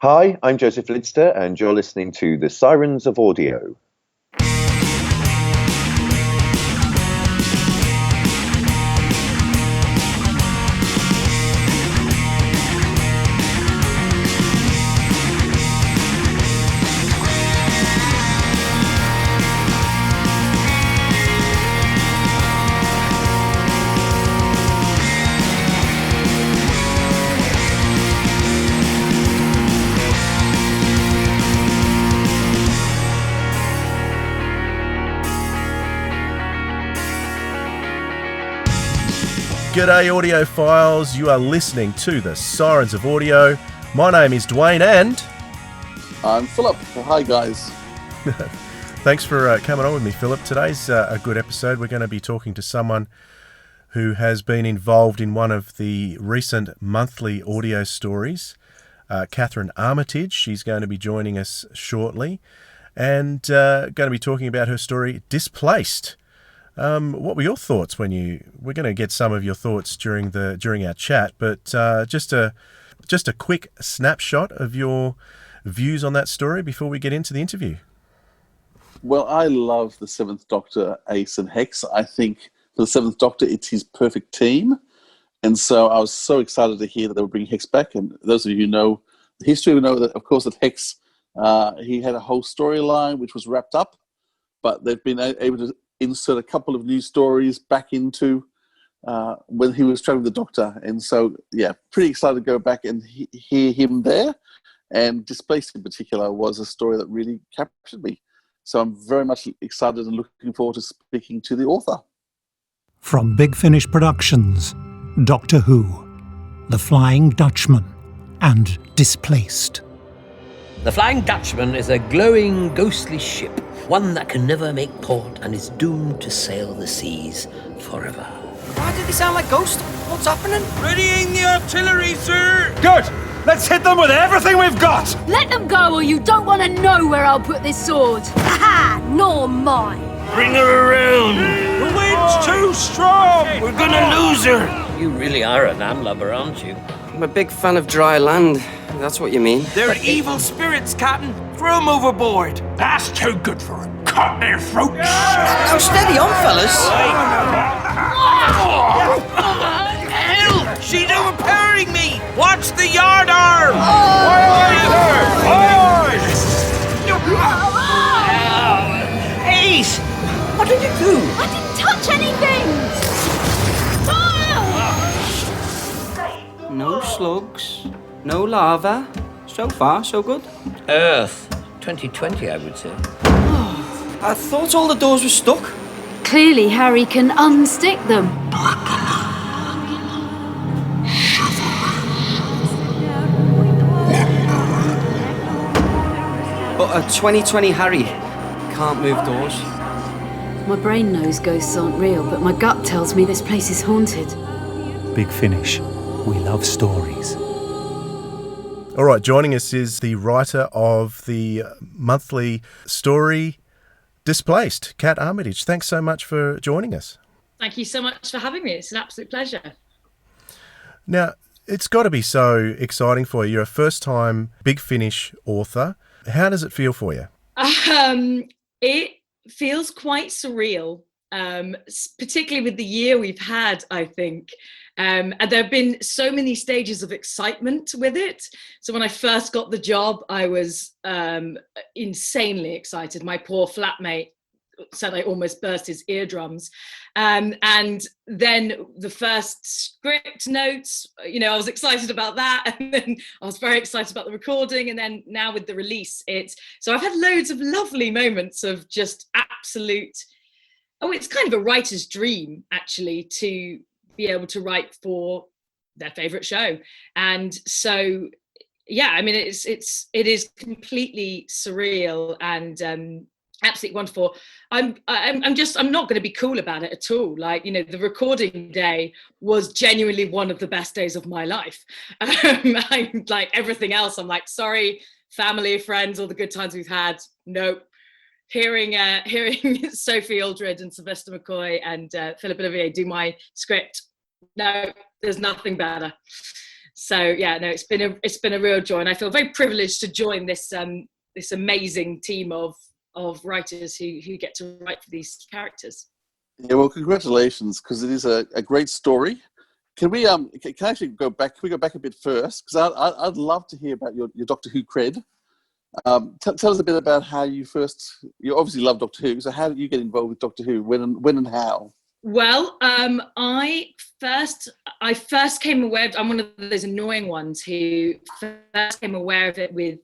Hi, I'm Joseph Lidster, and you're listening to the Sirens of Audio. G'day audiophiles, you are listening to the Sirens of Audio. My name is Dwayne and... I'm Philip. Hi guys. Thanks for coming on with me, Philip. Today's a good episode. We're going to be talking to someone who has been involved in one of the recent monthly audio stories, Katharine Armitage. She's going to be joining us shortly and going to be talking about her story, Displaced. What were your thoughts we're going to get some of your thoughts during our chat, but just a quick snapshot of your views on that story before we get into the interview. Well, I love the Seventh Doctor, Ace and Hex. I think for the Seventh Doctor, it's his perfect team. And so I was so excited to hear that they were bringing Hex back. And those of you who know the history will know that, of course, that Hex, he had a whole storyline which was wrapped up, but they've been able to insert a couple of new stories back into when he was traveling with the Doctor. And so, yeah, pretty excited to go back and hear him there. And Displaced in particular was a story that really captured me. So I'm very much excited and looking forward to speaking to the author. From Big Finish Productions, Doctor Who, The Flying Dutchman, and Displaced. The Flying Dutchman is a glowing, ghostly ship, one that can never make port and is doomed to sail the seas forever. Why did they sound like ghosts? What's happening? Readying the artillery, sir! Good! Let's hit them with everything we've got! Let them go or you don't want to know where I'll put this sword. Aha! Nor mine. Bring her around! The wind's too strong! We're gonna lose her! You really are a landlubber, aren't you? I'm a big fan of dry land. That's what you mean. They're evil spirits, Captain. Throw them overboard. That's too good for them. Cut their throats! Now steady on, fellas. Hell! She's overpowering me! Watch the yard arm! Ace! What did you do? I didn't touch anything! No slugs, no lava. So far, so good. Earth. 2020, I would say. I thought all the doors were stuck. Clearly Harry can unstick them. But a 2020 Harry can't move doors. My brain knows ghosts aren't real, but my gut tells me this place is haunted. Big Finish. We love stories. All right, joining us is the writer of the monthly story Displaced, Kat Armitage. Thanks so much for joining us. Thank you so much for having me. It's an absolute pleasure. Now, it's got to be so exciting for you. You're a first-time Big Finish author. How does it feel for you? It feels quite surreal, particularly with the year we've had, I think. And there have been so many stages of excitement with it. So when I first got the job, I was insanely excited. My poor flatmate said I almost burst his eardrums. And then the first script notes, I was excited about that. And then I was very excited about the recording. And then now with the release, so I've had loads of lovely moments of just absolute, it's kind of a writer's dream, actually, to be able to write for their favorite show. And so, yeah, I mean, it is completely surreal and absolutely wonderful. I'm not going to be cool about it at all. Like, the recording day was genuinely one of the best days of my life. I'm like everything else. I'm like, sorry, family, friends, all the good times we've had. Nope. Hearing Sophie, Aldred and Sylvester McCoy and Philip Olivier do my script. No, there's nothing better. So yeah, no, it's been a real joy, and I feel very privileged to join this this amazing team of writers who get to write for these characters. Yeah, well, congratulations, because it is a great story. Can we can actually go back? Can we go back a bit first? Because I'd love to hear about your Doctor Who cred. Tell us a bit about how you obviously love Doctor Who. So how did you get involved with Doctor Who? When and how? Well, I first came aware of, I'm one of those annoying ones who first came aware of it with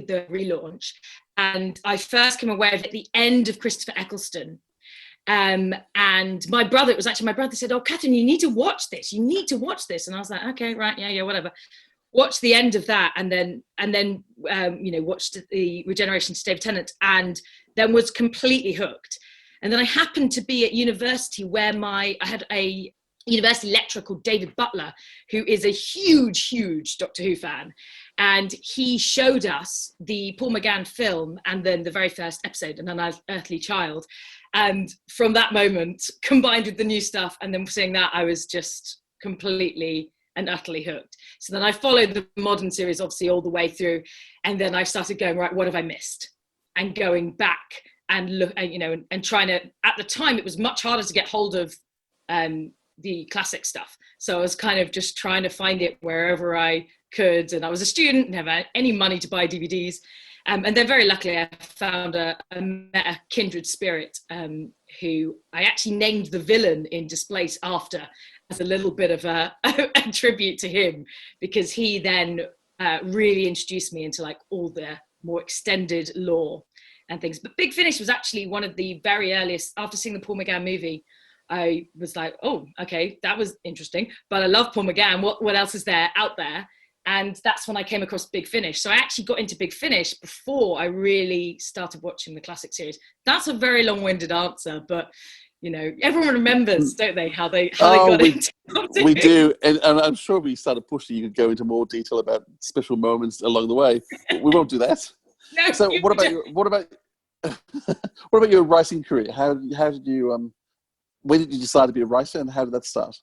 the relaunch, and I first came aware of it at the end of Christopher Eccleston. And my brother said, "Oh, Catherine, you need to watch this. You need to watch this." And I was like, "Okay, right, yeah, whatever." Watched the end of that, and then watched the Regeneration to David Tennant, and then was completely hooked. And then I happened to be at university where I had a university lecturer called David Butler, who is a huge Doctor Who fan. And he showed us the Paul McGann film and then the very first episode, An Unearthly Child. And from that moment, combined with the new stuff and then seeing that, I was just completely and utterly hooked. So then I followed the modern series, obviously, all the way through. And then I started going, right, what have I missed? And going back and look, and trying to, at the time, it was much harder to get hold of the classic stuff. So I was kind of just trying to find it wherever I could. And I was a student, never had any money to buy DVDs. And then very luckily, I found a kindred spirit who I actually named the villain in Displaced after, as a little bit of a tribute to him, because he then really introduced me into like all the more extended lore and things. But Big Finish was actually one of the very earliest. After seeing the Paul McGann movie, I was like, oh, okay, that was interesting. But I love Paul McGann. What else is there out there? And that's when I came across Big Finish. So I actually got into Big Finish before I really started watching the classic series. That's a very long-winded answer, but everyone remembers, don't they, how they got into it. We do, and I'm sure we started pushing. You could go into more detail about special moments along the way. We won't do that. No, so what about your writing career? How did you when did you decide to be a writer, and how did that start?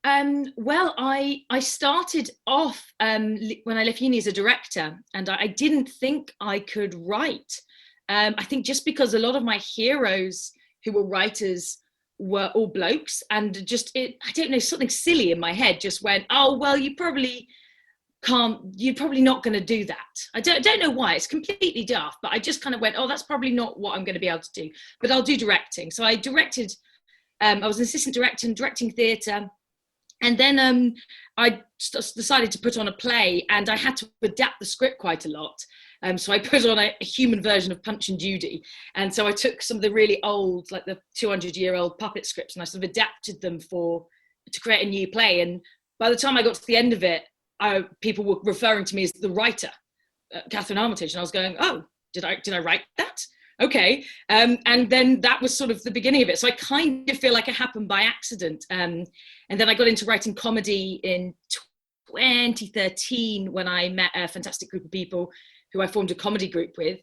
Well, I started off when I left uni as a director, and I didn't think I could write. I think just because a lot of my heroes who were writers were all blokes, and I don't know, something silly in my head just went, oh, well, you're probably not going to do that. I don't know why, it's completely daft, but I just kind of went, oh, that's probably not what I'm going to be able to do, but I'll do directing. So I directed, I was an assistant director and directing theatre. And then I decided to put on a play, and I had to adapt the script quite a lot. So I put on a human version of Punch and Judy. And so I took some of the really old, like the 200-year-old puppet scripts, and I sort of adapted them to create a new play. And by the time I got to the end of it, people were referring to me as the writer, Katharine Armitage. And I was going, oh, did I write that? Okay. And then that was sort of the beginning of it. So I kind of feel like it happened by accident. And then I got into writing comedy in 2013 when I met a fantastic group of people who I formed a comedy group with.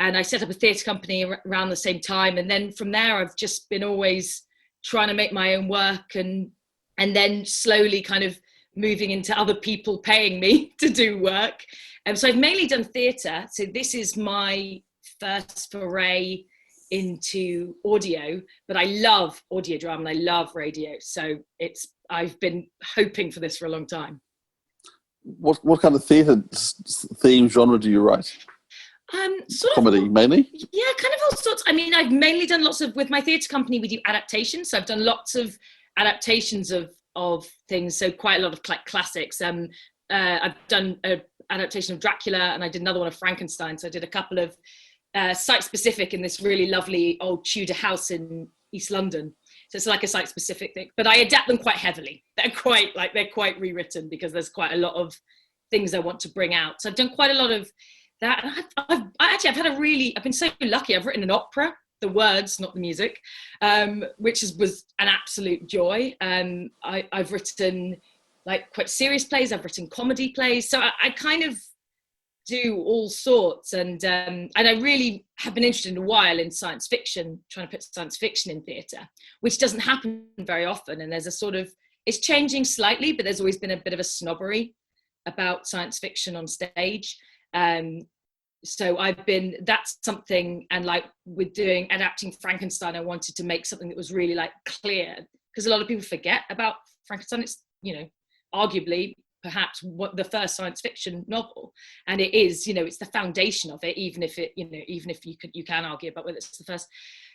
And I set up a theatre company around the same time. And then from there, I've just been always trying to make my own work and then slowly kind of moving into other people paying me to do work. So I've mainly done theatre. So this is my first foray into audio, but I love audio drama and I love radio. So I've been hoping for this for a long time. What kind of theatre theme genre do you write? Comedy mainly? Yeah, kind of all sorts. I mean, I've mainly done with my theatre company, we do adaptations. So I've done lots of adaptations of things. So quite a lot of classics. I've done an adaptation of Dracula, and I did another one of Frankenstein. So I did a couple of site-specific in this really lovely old Tudor house in East London. So it's like a site-specific thing, but I adapt them quite heavily. They're quite rewritten because there's quite a lot of things I want to bring out. So I've done quite a lot of that. And I've been so lucky. I've written an opera, the words, not the music, which was an absolute joy. I've written like quite serious plays. I've written comedy plays. So I kind of do all sorts, and I really have been interested in a while in science fiction, trying to put science fiction in theatre, which doesn't happen very often. And there's a sort of, it's changing slightly, but there's always been a bit of a snobbery about science fiction on stage. So that's something, and like with adapting Frankenstein, I wanted to make something that was really like clear, because a lot of people forget about Frankenstein. It's, arguably perhaps the first science fiction novel, and it is, it's the foundation of it, even if you can argue about whether it's the first.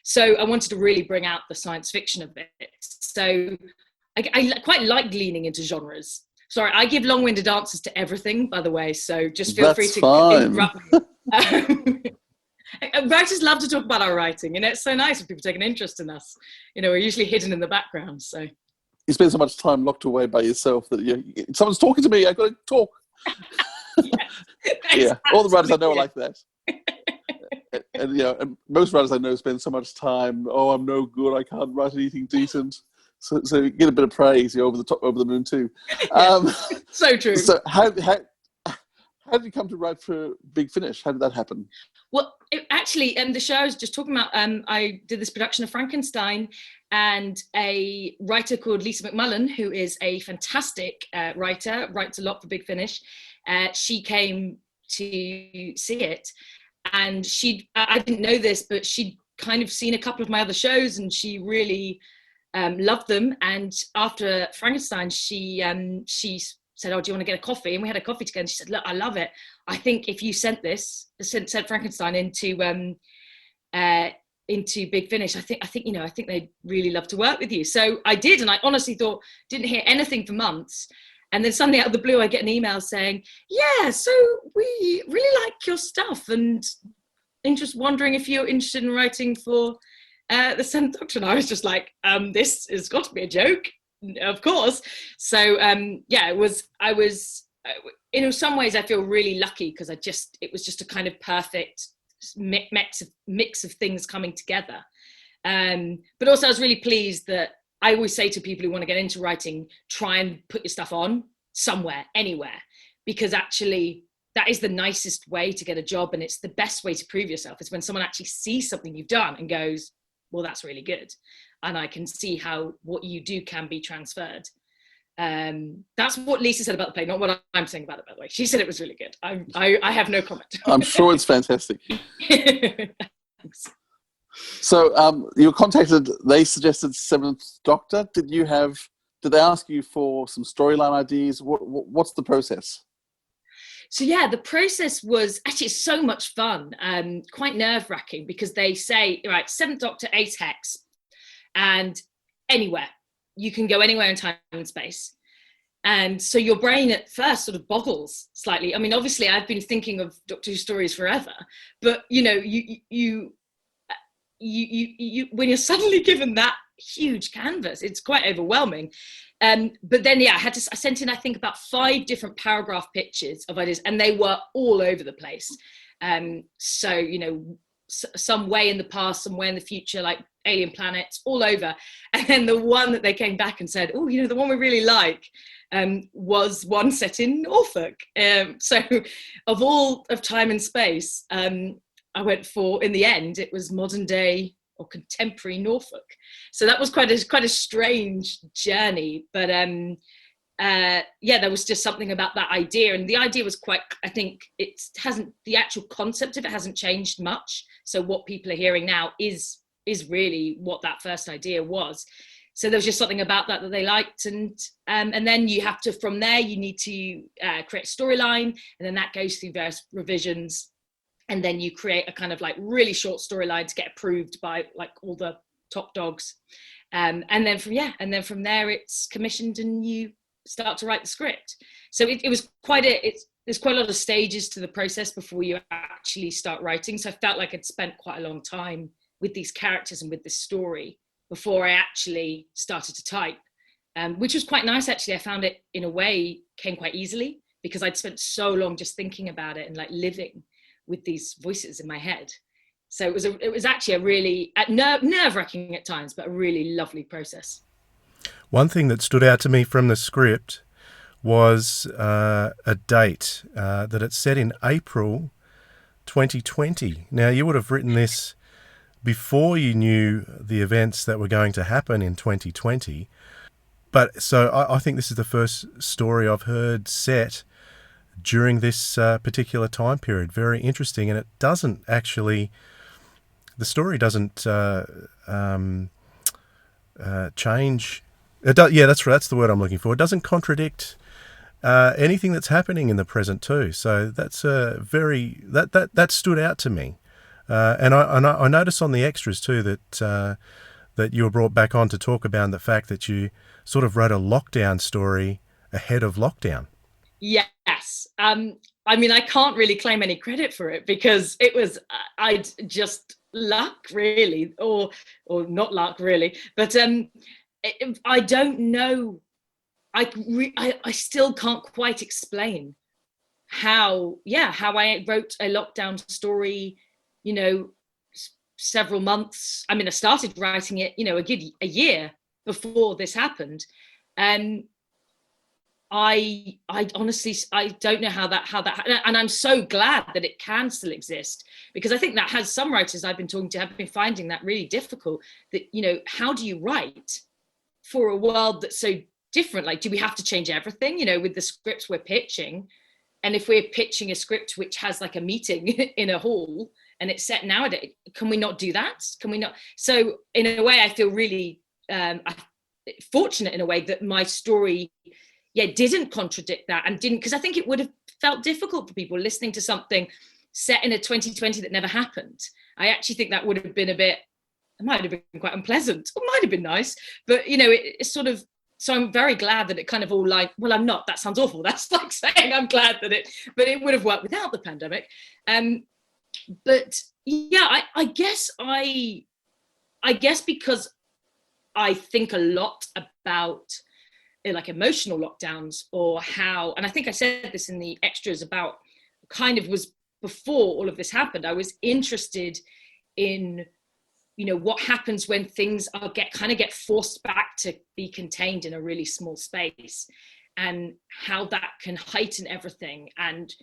So I wanted to really bring out the science fiction of it. So I quite like leaning into genres. Sorry, I give long-winded answers to everything, by the way, so just feel free to interrupt me. Writers love to talk about our writing, it's so nice when people take an interest in us. We're usually hidden in the background, so. You spend so much time locked away by yourself that someone's talking to me, I've got to talk. Yeah, all the writers I know are like that. And most writers I know spend so much time, I'm no good, I can't write anything decent. So you get a bit of praise over the moon too. So true. So how did you come to write for Big Finish? How did that happen? Well, the show I was just talking about, I did this production of Frankenstein, and a writer called Lisa McMullen, who is a fantastic writer, writes a lot for Big Finish. She came to see it, and I didn't know this, but she'd kind of seen a couple of my other shows, and she really loved them. And after Frankenstein, she said, do you want to get a coffee? And we had a coffee together, and she said, look, I love it. I think if you sent Frankenstein into Big Finish, I think they'd really love to work with you. So I did, and I honestly didn't hear anything for months. And then suddenly out of the blue, I get an email saying, yeah, so we really like your stuff, and just wondering if you're interested in writing for the Seventh Doctor. And I was just like, this has got to be a joke, of course. So I was in some ways I feel really lucky, because it was just a kind of perfect mix of things coming together. But also I was really pleased that I always say to people who want to get into writing, try and put your stuff on somewhere, anywhere, because actually that is the nicest way to get a job, and it's the best way to prove yourself, is when someone actually sees something you've done and goes, well, that's really good, and I can see how what you do can be transferred. That's what Lisa said about the play, not what I'm saying about it, by the way. She said it was really good. I have no comment. I'm sure it's fantastic. Thanks. So you were contacted, they suggested Seventh Doctor. Did they ask you for some storyline ideas? What's the process? So yeah, the process was actually so much fun, quite nerve-wracking, because they say, right, Seventh Doctor, Ace Hex, and anywhere. You can go anywhere in time and space. And so your brain at first sort of boggles slightly. I mean, obviously I've been thinking of Doctor Who stories forever, but you when you're suddenly given that huge canvas, it's quite overwhelming. But then, I sent in, I think, about 5 different paragraph pitches of ideas, and they were all over the place. Some way in the past, some way in the future, like alien planets, all over. And then the one that they came back and said, the one we really like, was one set in Norfolk. So of all of time and space, I went for, in the end, it was modern day or contemporary Norfolk. So that was quite a strange journey, but there was just something about that idea, and the idea was quite, I think the actual concept of it hasn't changed much. So what people are hearing now is really what that first idea was. So there was just something about that they liked, and then you have to, from there, you need to create a storyline, and then that goes through various revisions. And then you create a kind of like really short storyline to get approved by like all the top dogs. And then from there it's commissioned and you start to write the script. So there's quite a lot of stages to the process before you actually start writing. So I felt like I'd spent quite a long time with these characters and with this story before I actually started to type, which was quite nice actually. I found it in a way came quite easily because I'd spent so long just thinking about it and like living with these voices in my head. So it was actually a really nerve-wracking at times, but a really lovely process. One thing that stood out to me from the script was a date that it said in April 2020. Now, you would have written this before you knew the events that were going to happen in 2020. But so I think this is the first story I've heard set during this particular time period. Very interesting, and it doesn't actually. The story doesn't change. It does, yeah, that's right. That's the word I'm looking for. It doesn't contradict anything that's happening in the present too. So that's that stood out to me. And I noticed on the extras too that that you were brought back on to talk about the fact that you sort of wrote a lockdown story ahead of lockdown. Yes. I mean, I can't really claim any credit for it because it was I'd just luck really, or not luck really. But I don't know. I still can't quite explain how I wrote a lockdown story, several months. I mean, I started writing it, a year before this happened. And I honestly, I don't know how that, and I'm so glad that it can still exist, because I think that has some writers I've been talking to have been finding that really difficult, that, how do you write for a world that's so different? Like, do we have to change everything, with the scripts we're pitching? And if we're pitching a script which has like a meeting in a hall and it's set nowadays, can we not do that? Can we not? So in a way, I feel really fortunate in a way that my story, didn't contradict that, and didn't, because I think it would have felt difficult for people listening to something set in a 2020 that never happened. I actually think that would have been it might have been quite unpleasant, or might have been nice, but it's sort of, so I'm very glad that it kind of all like, well, I'm not, that sounds awful. That's like saying I'm glad that but it would have worked without the pandemic. But yeah, I guess because I think a lot about like emotional lockdowns, or how, and I think I said this in the extras about, kind of was before all of this happened, I was interested in, what happens when things get forced back to be contained in a really small space, and how that can heighten everything and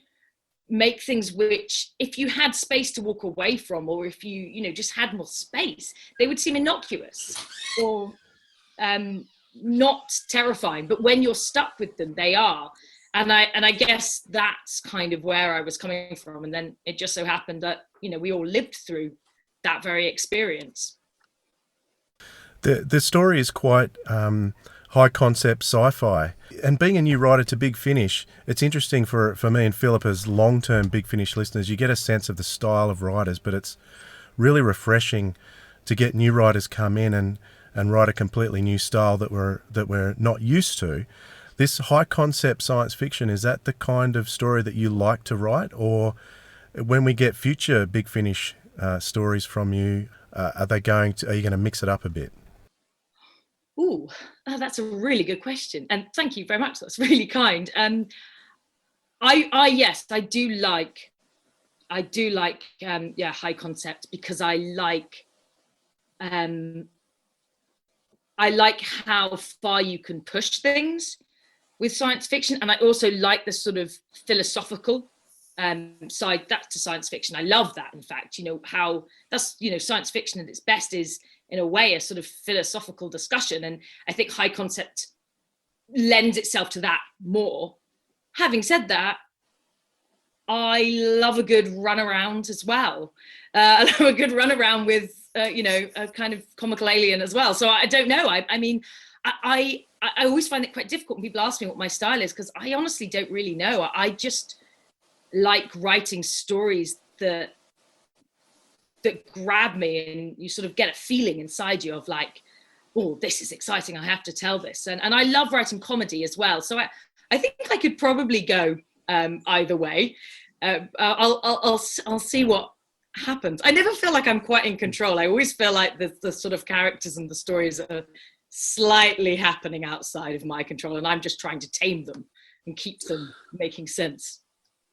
make things which, if you had space to walk away from, or if you just had more space, they would seem innocuous or not terrifying, but when you're stuck with them, they are. And I guess that's kind of where I was coming from. And then it just so happened that, we all lived through that very experience. The story is quite high concept sci-fi. And being a new writer to Big Finish, it's interesting for me and Philip as long-term Big Finish listeners. You get a sense of the style of writers, but it's really refreshing to get new writers come in and write a completely new style that we're not used to. This high concept science fiction, is that the kind of story that you like to write? Or when we get future Big Finish stories from you, are you going to mix it up a bit? Ooh, that's a really good question, and thank you very much. That's really kind. Yes, I do like high concept, because I like how far you can push things with science fiction, and I also like the sort of philosophical side that to science fiction. I love that. In fact, how that's science fiction at its best is, in a way, a sort of philosophical discussion, and I think high concept lends itself to that more. Having said that, I love a good runaround as well. I love a good runaround with a kind of comical alien as well. So I don't know. I mean, I always find it quite difficult when people ask me what my style is, because I honestly don't really know. I just like writing stories that grab me, and you sort of get a feeling inside you of like, oh, this is exciting, I have to tell this. And I love writing comedy as well. So I think I could probably go either way. I'll see what happens. I never feel like I'm quite in control. I always feel like the sort of characters and the stories are slightly happening outside of my control, and I'm just trying to tame them and keep them making sense.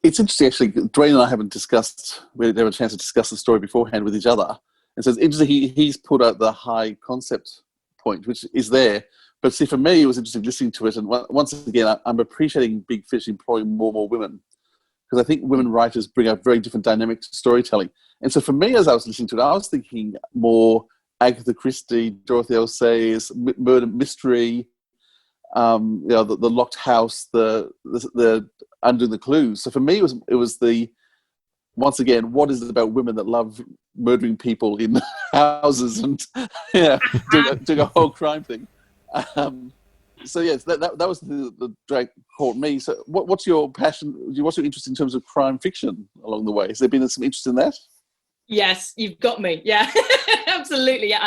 It's interesting, actually. Dwayne and I haven't discussed, we didn't have a chance to discuss the story beforehand with each other. And so it's interesting, he's put out the high concept point, which is there. But see, for me, it was interesting listening to it. And once again, I'm appreciating Big Fish employing more and more women, because I think women writers bring a very different dynamic to storytelling. And so for me, as I was listening to it, I was thinking more Agatha Christie, Dorothy L. Sayers, murder mystery, the locked house, the undoing the clues. So for me, it was the, once again, what is it about women that love murdering people in houses and doing a whole crime thing? So yes, that was the drag caught me. So what's your passion? What's your interest in terms of crime fiction along the way? Has there been some interest in that? Yes, you've got me. Yeah, absolutely. Yeah,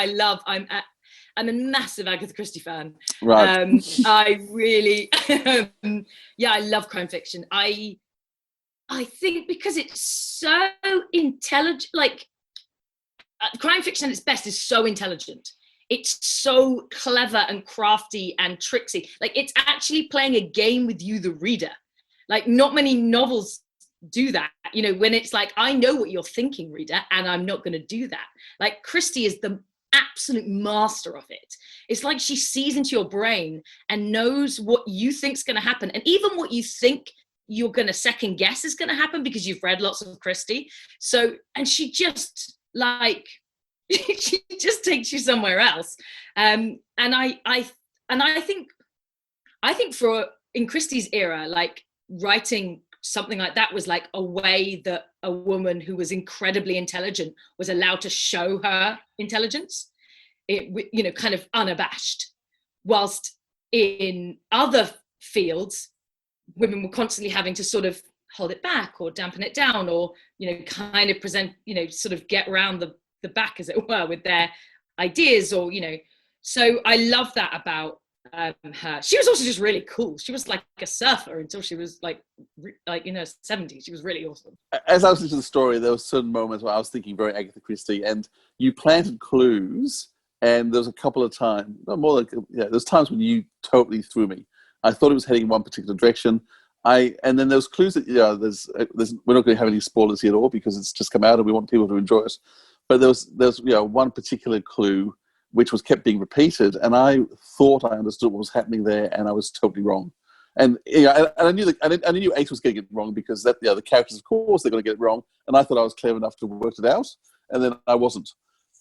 I'm a massive Agatha Christie fan. Right. I really, I love crime fiction. I think because it's so intelligent, like crime fiction at its best is so intelligent. It's so clever and crafty and tricksy. Like it's actually playing a game with you, the reader. Like not many novels do that, when it's like, I know what you're thinking, reader, and I'm not going to do that. Like Christie is the absolute master of it. It's like she sees into your brain and knows what you think's going to happen, and even what you think you're going to second guess is going to happen because you've read lots of Christie. So, and she just like she just takes you somewhere else. And I think for in Christie's era, like writing something like that was like a way that a woman who was incredibly intelligent was allowed to show her intelligence, kind of unabashed. Whilst in other fields, women were constantly having to sort of hold it back or dampen it down, or, kind of present, sort of get around the back, as it were, with their ideas, or, so I love that about her. She was also just really cool. She was like a surfer until she was like in her 70s. She was really awesome. As I was listening to the story, there were certain moments where I was thinking very Agatha Christie, and you planted clues, and there was a couple of times, not more like, there's times when you totally threw me. I thought it was heading in one particular direction. And then there's clues that, there's we're not going to have any spoilers here at all because it's just come out and we want people to enjoy it. But there's one particular clue which was kept being repeated, and I thought I understood what was happening there, and I was totally wrong. And and I knew Ace was getting it wrong because that the characters, of course, they're going to get it wrong, and I thought I was clever enough to work it out, and then I wasn't,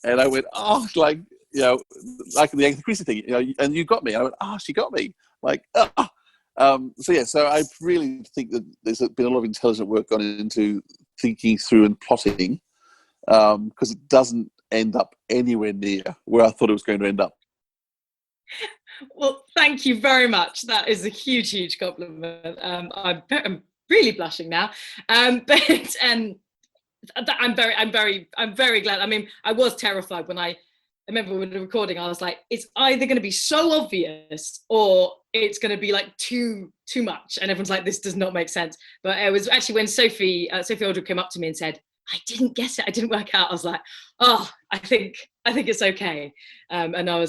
and I went, like the Agatha Christie thing, and you got me. I went, she got me, like. So I really think that there's been a lot of intelligent work gone into thinking through and plotting, because it doesn't end up anywhere near where I thought it was going to end up. Well, thank you very much. That is a huge compliment. I'm really blushing now, but I'm very glad. I mean, I was terrified when I remember when we were recording. I was like, it's either going to be so obvious or it's going to be like too much, and everyone's like, this does not make sense. But it was actually when Sophie Aldred came up to me and said, I didn't guess it, I didn't work out. I was like, I think it's okay. And I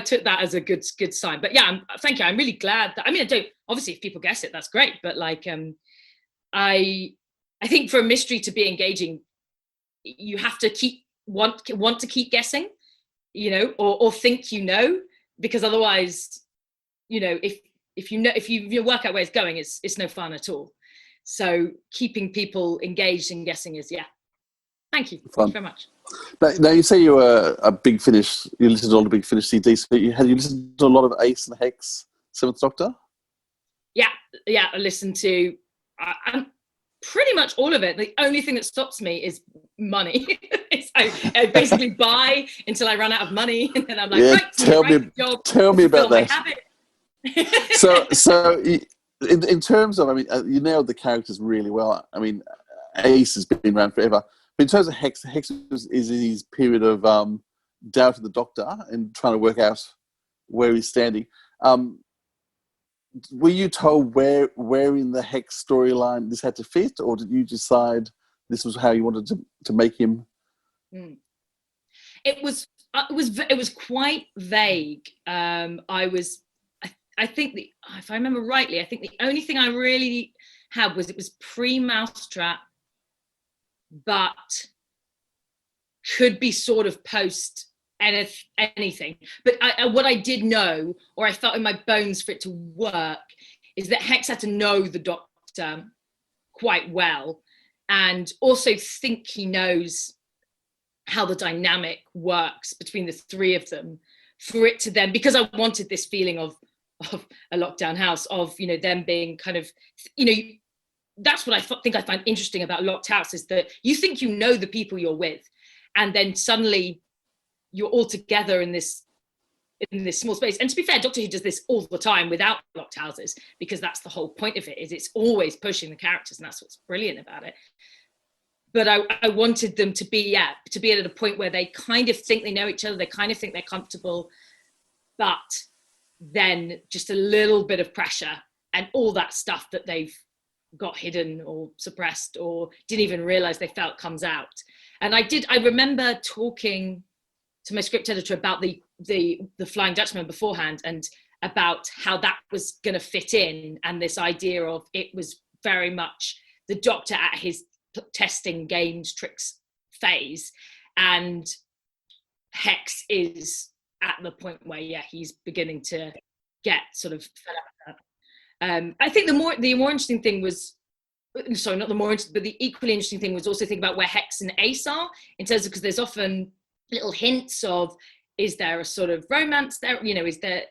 took that as a good sign. But yeah, thank you. I'm really glad that, obviously if people guess it, that's great. But like, I think for a mystery to be engaging, you have to want to keep guessing, or think, because otherwise, if you work out where it's going, it's no fun at all. So keeping people engaged in guessing is, thank you. Thank you very much. Now you say you were a big Finish, you listened to all the big Finish CDs, so you listened to a lot of Ace and Hex, Seventh Doctor? Yeah, I listened to pretty much all of it. The only thing that stops me is money. I basically buy until I run out of money, and then I'm like, tell me about that. So in terms of, you nailed the characters really well. Ace has been around forever. But in terms of Hex is in his period of doubt of the Doctor and trying to work out where he's standing. Were you told where in the Hex storyline this had to fit, or did you decide this was how you wanted to make him? It was quite vague. I think if I remember rightly, I think the only thing I really had was it was pre-Mousetrap, but could be sort of post anything. But what I did know, or I felt in my bones for it to work, is that Hex had to know the Doctor quite well, and also think he knows how the dynamic works between the three of them, for it to then, because I wanted this feeling of of a lockdown house, of, you know, them being kind of, you know, that's what I think I find interesting about Locked House, is that you think you know the people you're with, and then suddenly you're all together in this small space. And to be fair, Doctor Who does this all the time without locked houses, because that's the whole point of it, is it's always pushing the characters, and that's what's brilliant about it. But I wanted them to be at a point where they kind of think they know each other, they kind of think they're comfortable, but then just a little bit of pressure and all that stuff that they've got hidden or suppressed or didn't even realize they felt comes out. And I remember talking to my script editor about the Flying Dutchman beforehand, and about how that was going to fit in, and this idea of it was very much the Doctor at his testing games tricks phase, and Hex is at the point where he's beginning to get sort of fed up. I think the more interesting thing was, sorry, not the more interesting, but the equally interesting thing was also think about where Hex and Ace are, in terms of, because there's often little hints of, is there a sort of romance there, you know, is there,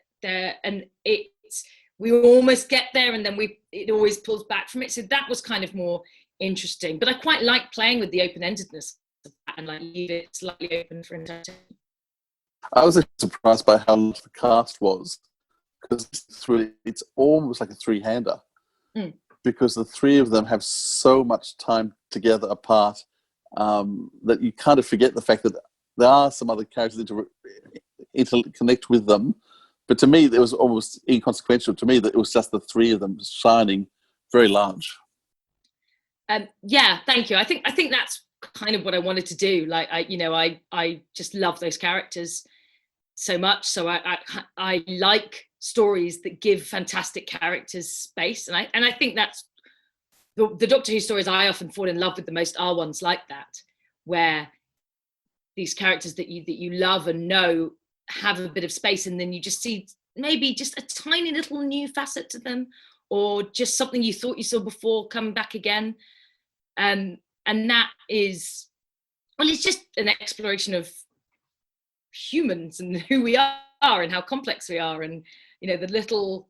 and we almost get there, and then it always pulls back from it. So that was kind of more interesting, but I quite like playing with the open-endedness of that, and like leave it slightly open for entertainment. I was surprised by how large the cast was, because it's almost like a three-hander, because the three of them have so much time together apart, that you kind of forget the fact that there are some other characters to interconnect with them. But to me, it was almost inconsequential to me that it was just the three of them shining very large. Yeah, thank you. I think that's kind of what I wanted to do. Like, I just love those characters so much. So I like stories that give fantastic characters space, and I think that's the Doctor Who stories I often fall in love with the most are ones like that, where these characters that you love and know have a bit of space, and then you just see maybe just a tiny little new facet to them, or just something you thought you saw before come back again. And that is, well, it's just an exploration of humans and who we are and how complex we are, and, you know, the little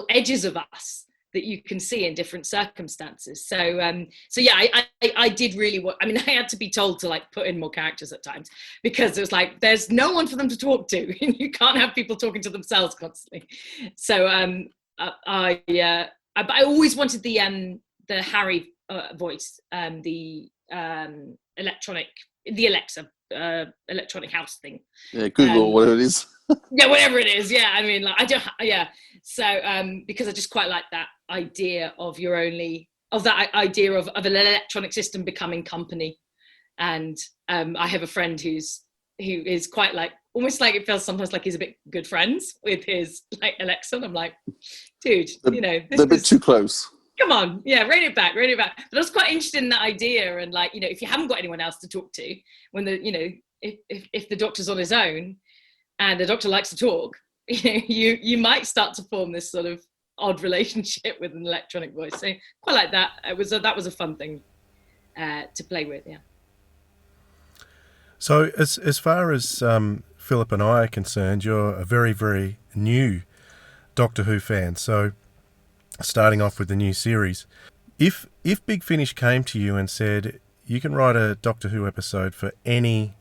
edges of us that you can see in different circumstances. So yeah, I did really want, I mean, I had to be told to like put in more characters at times, because it was like, there's no one for them to talk to. You can't have people talking to themselves constantly. So I always wanted the Harry voice, the Alexa electronic house thing. Yeah, Google or whatever it is. Yeah, whatever it is. Yeah, I mean, like, So because I just quite like that idea of that idea of an electronic system becoming company. And I have a friend who is quite like, almost like, it feels sometimes like he's a bit good friends with his like Alexa. And I'm like, dude, you know, they're a bit too close. Come on, yeah, rein it back. But I was quite interested in that idea, and like, you know, if you haven't got anyone else to talk to, when if the Doctor's on his own, and the Doctor likes to talk, you might start to form this sort of odd relationship with an electronic voice. So quite like that. That was a fun thing to play with, yeah. So as far as Philip and I are concerned, you're a very, very new Doctor Who fan. So starting off with the new series, if Big Finish came to you and said, you can write a Doctor Who episode for any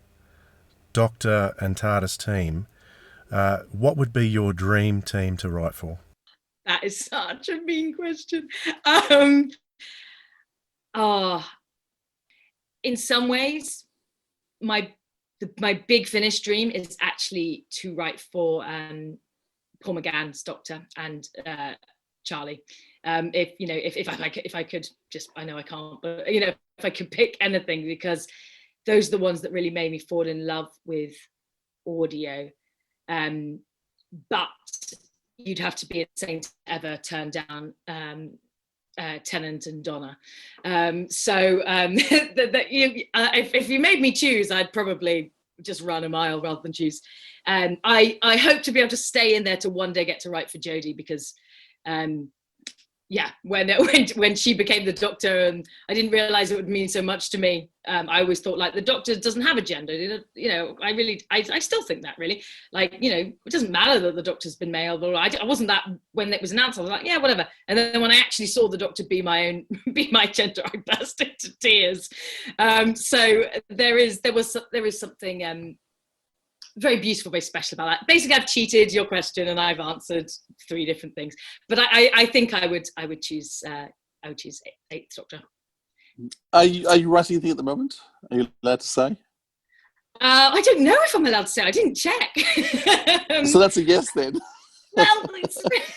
Doctor and TARDIS team, what would be your dream team to write for? That is such a mean question. In some ways, my Big Finish dream is actually to write for Paul McGann's Doctor and Charlie. If I could just, I know I can't, but if I could pick anything, because those are the ones that really made me fall in love with audio. But you'd have to be insane to ever turn down Tennant and Donna. If you made me choose, I'd probably just run a mile rather than choose. I hope to be able to stay in there to one day get to write for Jodie, because yeah, when she became the Doctor, and I didn't realize it would mean so much to me. I always thought like the Doctor doesn't have a gender. You know, I still think that really, like, you know, it doesn't matter that the Doctor's been male. Or I wasn't that when it was announced. I was like, yeah, whatever. And then when I actually saw the Doctor be my gender, I burst into tears. So there is something very beautiful, very special about that. Basically, I've cheated your question and I've answered 3 different things. But I think I would choose Eighth Doctor. Are you writing anything at the moment? Are you allowed to say? I don't know if I'm allowed to say. I didn't check. So that's a yes then. Well,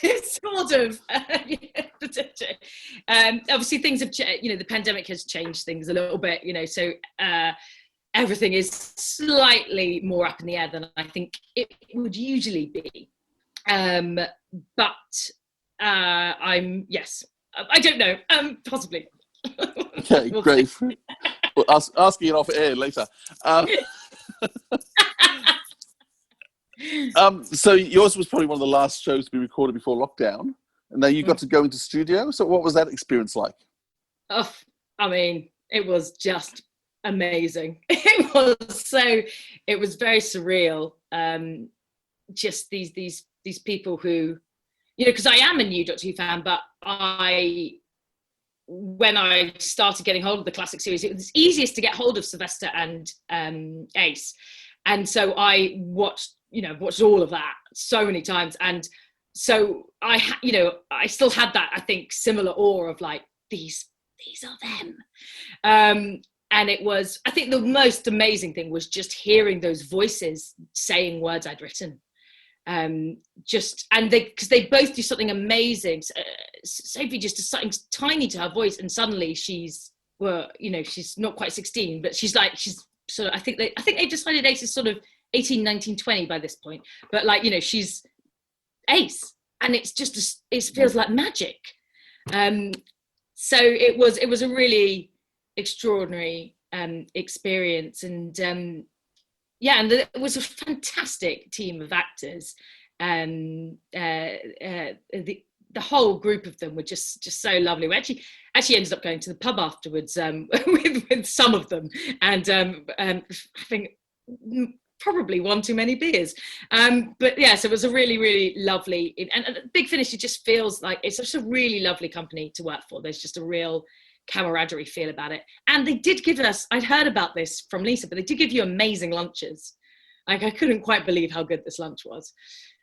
it's sort of. Obviously, things have changed. You know, the pandemic has changed things a little bit. You know, so. Everything is slightly more up in the air than I think it would usually be. But I'm, yes, I don't know, possibly. Okay, we'll great. Well, asking it off air later. So yours was probably one of the last shows to be recorded before lockdown. And now you got to go into studio. So what was that experience like? Oh, I mean, it was just amazing. It was very surreal. Just these people who, you know, because I am a new Doctor Who fan, but when I started getting hold of the classic series, it was easiest to get hold of Sylvester and Ace, and so I watched all of that so many times, and so I still had that, I think, similar awe of like these are them. And it was, I think the most amazing thing was just hearing those voices saying words I'd written. Because they both do something amazing. Sophie just does something tiny to her voice, and suddenly she's not quite 16, but she's sort of, I think they've decided Ace is sort of 18, 19, 20 by this point. But like, you know, she's Ace, and it's just, it feels like magic. So it was a really extraordinary experience, and and it was a fantastic team of actors, and the whole group of them were just so lovely. We actually ended up going to the pub afterwards with some of them, and I think probably one too many beers, but yeah, so it was a really, really lovely, and Big Finish, it just feels like it's just a really lovely company to work for. There's just a real camaraderie feel about it, and they did give us, I'd heard about this from Lisa, but they did give you amazing lunches. Like, I couldn't quite believe how good this lunch was.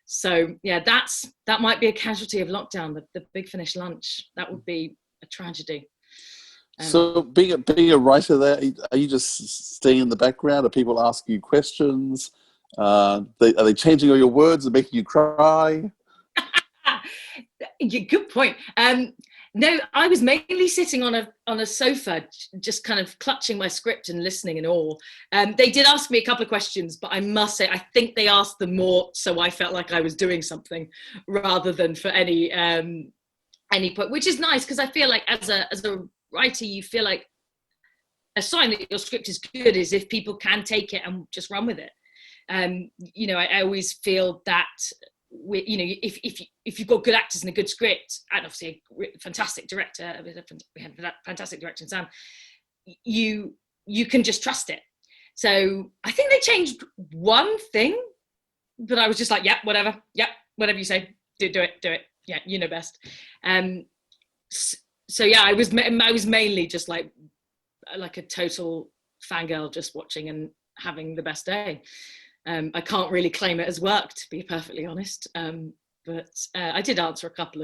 So yeah, that might be a casualty of lockdown, the Big Finish lunch. That would be a tragedy. So being a writer there, are you just staying in the background? Are people asking you questions? Are they changing all your words and making you cry? Good point. No, I was mainly sitting on a sofa, just kind of clutching my script and listening in awe. They did ask me a couple of questions, but I must say, I think they asked them more so I felt like I was doing something rather than for any point, which is nice, because I feel like as a writer, you feel like a sign that your script is good is if people can take it and just run with it. You know, I always feel that, you know, if you've got good actors and a good script, and obviously a fantastic director, we had a fantastic director in Sam, you can just trust it. So I think they changed one thing, but I was just like, whatever you say, do it. Yeah, you know best. So yeah, I was mainly just like a total fangirl, just watching and having the best day. I can't really claim it as work, to be perfectly honest. But I did answer a couple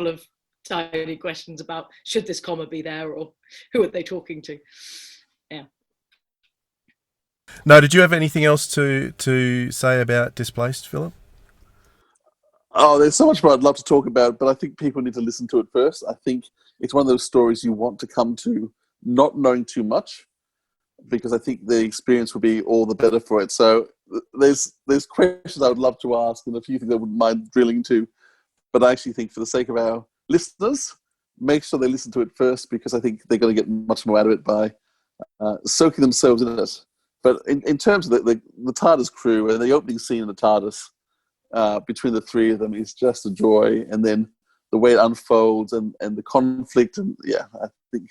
of tiny questions about should this comma be there, or who are they talking to? Yeah. No, did you have anything else to say about Displaced, Philip? Oh, there's so much more I'd love to talk about, but I think people need to listen to it first. I think it's one of those stories you want to come to not knowing too much, because I think the experience will be all the better for it. So there's questions I would love to ask, and a few things I wouldn't mind drilling into. But I actually think, for the sake of our listeners, make sure they listen to it first, because I think they're going to get much more out of it by soaking themselves in it. But in terms of the TARDIS crew and the opening scene in the TARDIS, between the three of them is just a joy. And then the way it unfolds and the conflict. And yeah, I think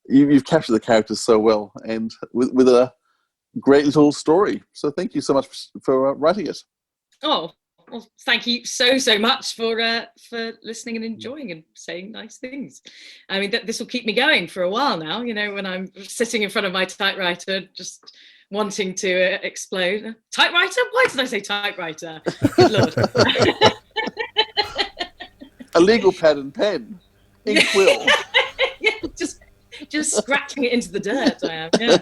you've captured the characters so well, and with a great little story. So thank you so much for writing it. Oh, well, thank you so much for listening and enjoying and saying nice things. I mean, this will keep me going for a while now. You know, when I'm sitting in front of my typewriter, just wanting to explode. Typewriter? Why did I say typewriter? Good Lord. A legal pad and pen. Ink quill. Yeah, just scratching it into the dirt, I am. Yeah.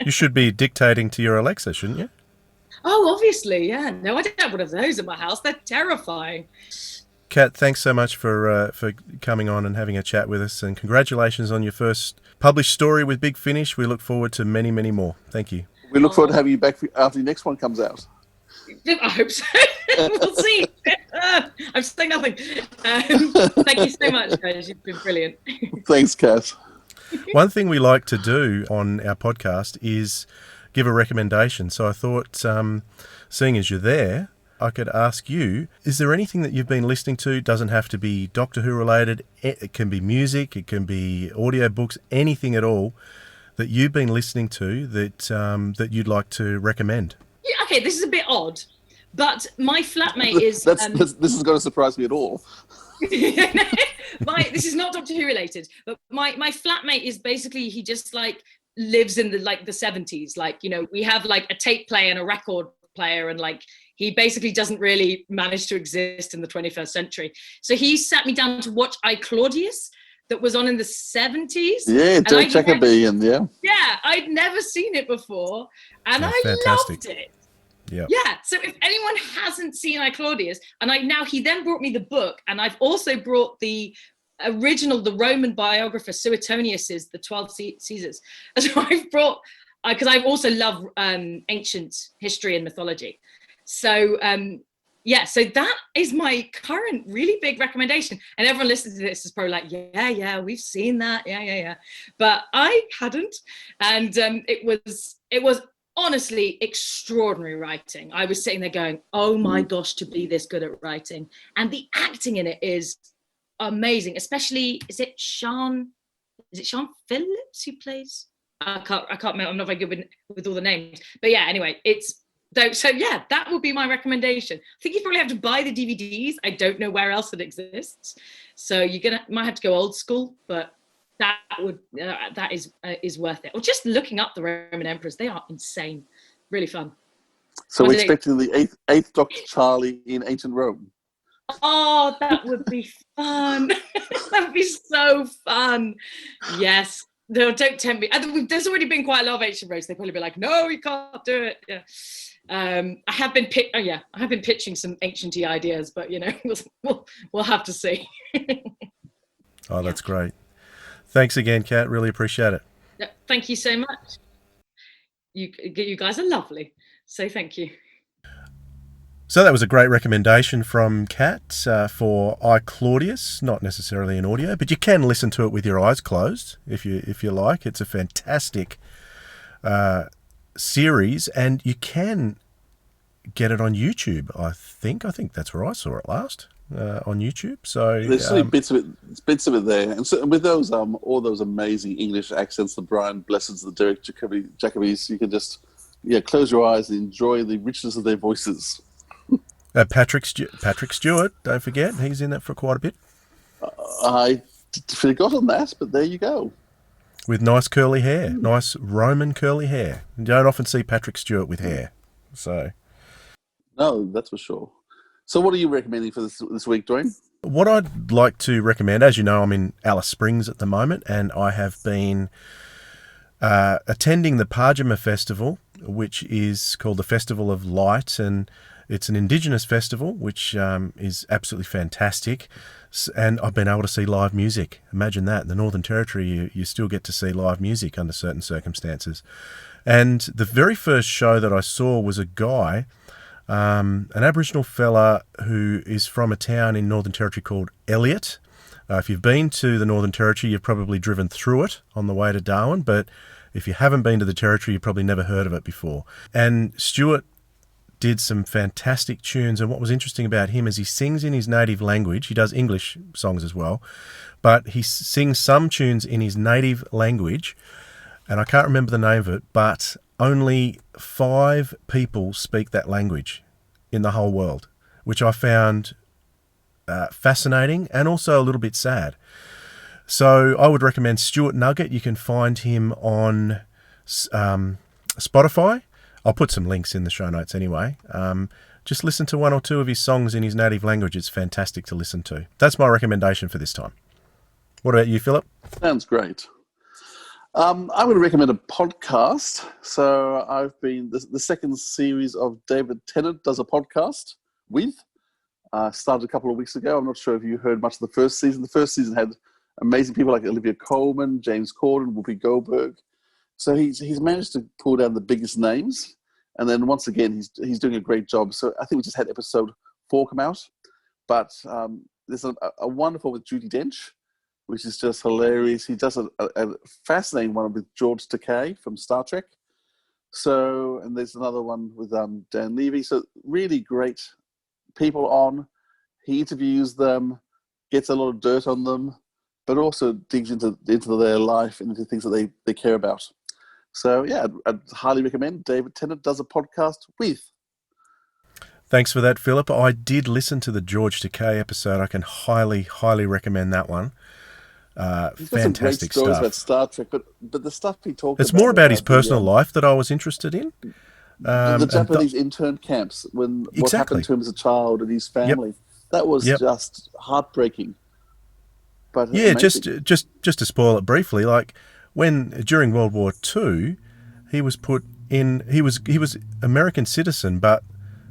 You should be dictating to your Alexa, shouldn't you? Oh, obviously, yeah. No, I don't have one of those in my house. They're terrifying. Kat, thanks so much for coming on and having a chat with us, and congratulations on your first published story with Big Finish. We look forward to many, many more. Thank you. We look forward to having you back after the next one comes out. I hope so. We'll see. I'm saying nothing. Thank you so much, guys. You've been brilliant. Thanks, Kat. One thing we like to do on our podcast is give a recommendation. So I thought, seeing as you're there, I could ask you, is there anything that you've been listening to? It doesn't have to be Doctor Who related. It can be music, it can be audiobooks, anything at all that you've been listening to that you'd like to recommend. Yeah, okay, this is a bit odd, but my flatmate is... this is going to surprise me at all. This is not Doctor Who related, but my flatmate is basically, he just like lives in the 70s. Like, you know, we have like a tape player and a record player, and like he basically doesn't really manage to exist in the 21st century. So he sat me down to watch I, Claudius, that was on in the 70s. Yeah, Dirk Jacobi, and yeah. Yeah, I'd never seen it before, and I loved it. Yeah. Yeah. So if anyone hasn't seen I, Claudius, and he then brought me the book, and I've also brought the original, the Roman biographer Suetonius's The 12 Caesars. So I've brought, because I also love ancient history and mythology. So so that is my current really big recommendation. And everyone listening to this is probably like, yeah, we've seen that. Yeah. But I hadn't. And it was honestly extraordinary writing. I was sitting there going, oh my gosh, to be this good at writing. And the acting in it is amazing, especially, is it Sean Phillips who plays? I can't remember. I'm not very good with all the names. But yeah, anyway, that would be my recommendation. I think you probably have to buy the DVDs. I don't know where else it exists. So you're might have to go old school, but that is worth it. Or just looking up the Roman emperors. They are insane. Really fun. So we're expecting the eighth Doctor Charlie in ancient Rome. Oh, that would be fun. That would be so fun. Yes. No, don't tempt me. There's already been quite a lot of ancient Rome. They'd probably be like, no, you can't do it. Yeah. I have been pitching some ancient-y ideas, but you know, we'll have to see. Oh, that's great. Thanks again, Kat. Really appreciate it. Yeah, thank you so much. You guys are lovely. So thank you. So that was a great recommendation from Kat for I, Claudius, not necessarily an audio, but you can listen to it with your eyes closed if you like. It's a fantastic series, and you can get it on YouTube. I think that's where I saw it last, on YouTube. So there's certainly bits of it there, and so with those all those amazing English accents, the Brian Blesseds, the Derek Jacobis, you can just close your eyes and enjoy the richness of their voices. Patrick Stewart, don't forget, he's in that for quite a bit. I forgot on that, but there you go. With nice curly hair, nice Roman curly hair. You don't often see Patrick Stewart with hair, so. No, that's for sure. So what are you recommending for this week, Dwayne? What I'd like to recommend, as you know, I'm in Alice Springs at the moment, and I have been attending the Parjima Festival, which is called the Festival of Light, and it's an Indigenous festival, which is absolutely fantastic. And I've been able to see live music. Imagine that. In the Northern Territory, you still get to see live music under certain circumstances. And the very first show that I saw was a guy, an Aboriginal fella who is from a town in Northern Territory called Elliot. If you've been to the Northern Territory, you've probably driven through it on the way to Darwin. But if you haven't been to the Territory, you've probably never heard of it before. And Stuart did some fantastic tunes. And what was interesting about him is he sings in his native language. He does English songs as well, but he sings some tunes in his native language, and I can't remember the name of it, but only 5 people speak that language in the whole world, which I found fascinating and also a little bit sad. So I would recommend Stuart Nugget. You can find him on Spotify. I'll put some links in the show notes anyway. Just listen to 1 or 2 of his songs in his native language. It's fantastic to listen to. That's my recommendation for this time. What about you, Philip? Sounds great. I'm going to recommend a podcast. So I've been the second series of David Tennant does a podcast with. Started a couple of weeks ago. I'm not sure if you heard much of the first season. The first season had amazing people like Olivia Colman, James Corden, Whoopi Goldberg. So he's managed to pull down the biggest names. And then once again, he's doing a great job. So I think we just had episode 4 come out. But there's a wonderful with Judi Dench, which is just hilarious. He does a fascinating one with George Takei from Star Trek. So, and there's another one with Dan Levy. So really great people on. He interviews them, gets a lot of dirt on them, but also digs into their life and into things that they care about. So yeah, I'd highly recommend. David Tennant does a podcast with. Thanks for that, Philip. I did listen to the George Takei episode. I can highly recommend that one. He's got fantastic some great stories about Star Trek, but the stuff he talks about... It's more about his personal life that I was interested in. The Japanese intern camps, what happened to him as a child and his family. Yep. That was just heartbreaking. But yeah, amazing. just to spoil it briefly, like during World War II, he was put in. He was American citizen, but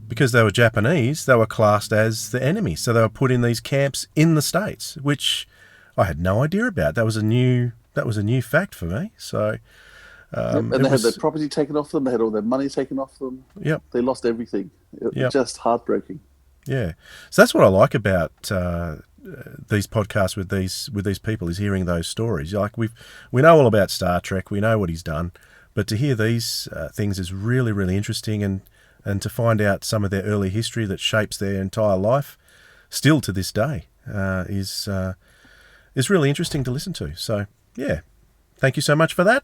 because they were Japanese, they were classed as the enemy. So they were put in these camps in the States, which I had no idea about. That was a new fact for me. So. And they had their property taken off them. They had all their money taken off them. Yep. They lost everything. Just heartbreaking. Yeah. So that's what I like about these podcasts with these people, is hearing those stories. Like we know all about Star Trek. We know what he's done, but to hear these things is really, really interesting, and to find out some of their early history that shapes their entire life, still to this day, is really interesting to listen to. So yeah, thank you so much for that.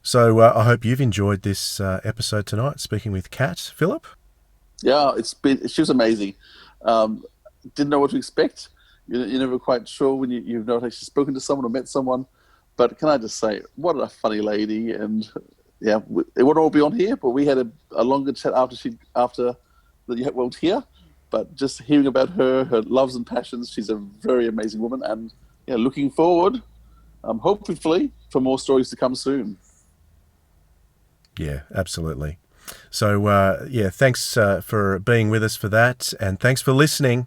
So I hope you've enjoyed this episode tonight, speaking with Kat. Philip? Yeah, she was amazing. Didn't know what to expect. You're never quite sure when you've not actually spoken to someone or met someone. But can I just say, what a funny lady. And yeah, it wouldn't all be on here, but we had a longer chat after the world here. But just hearing about her loves and passions, she's a very amazing woman. And yeah, looking forward, hopefully, for more stories to come soon. Yeah, absolutely. So, thanks for being with us for that, and thanks for listening.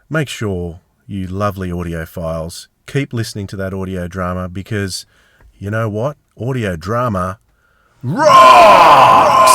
Make sure, you lovely audiophiles, keep listening to that audio drama, because you know what? Audio drama rocks!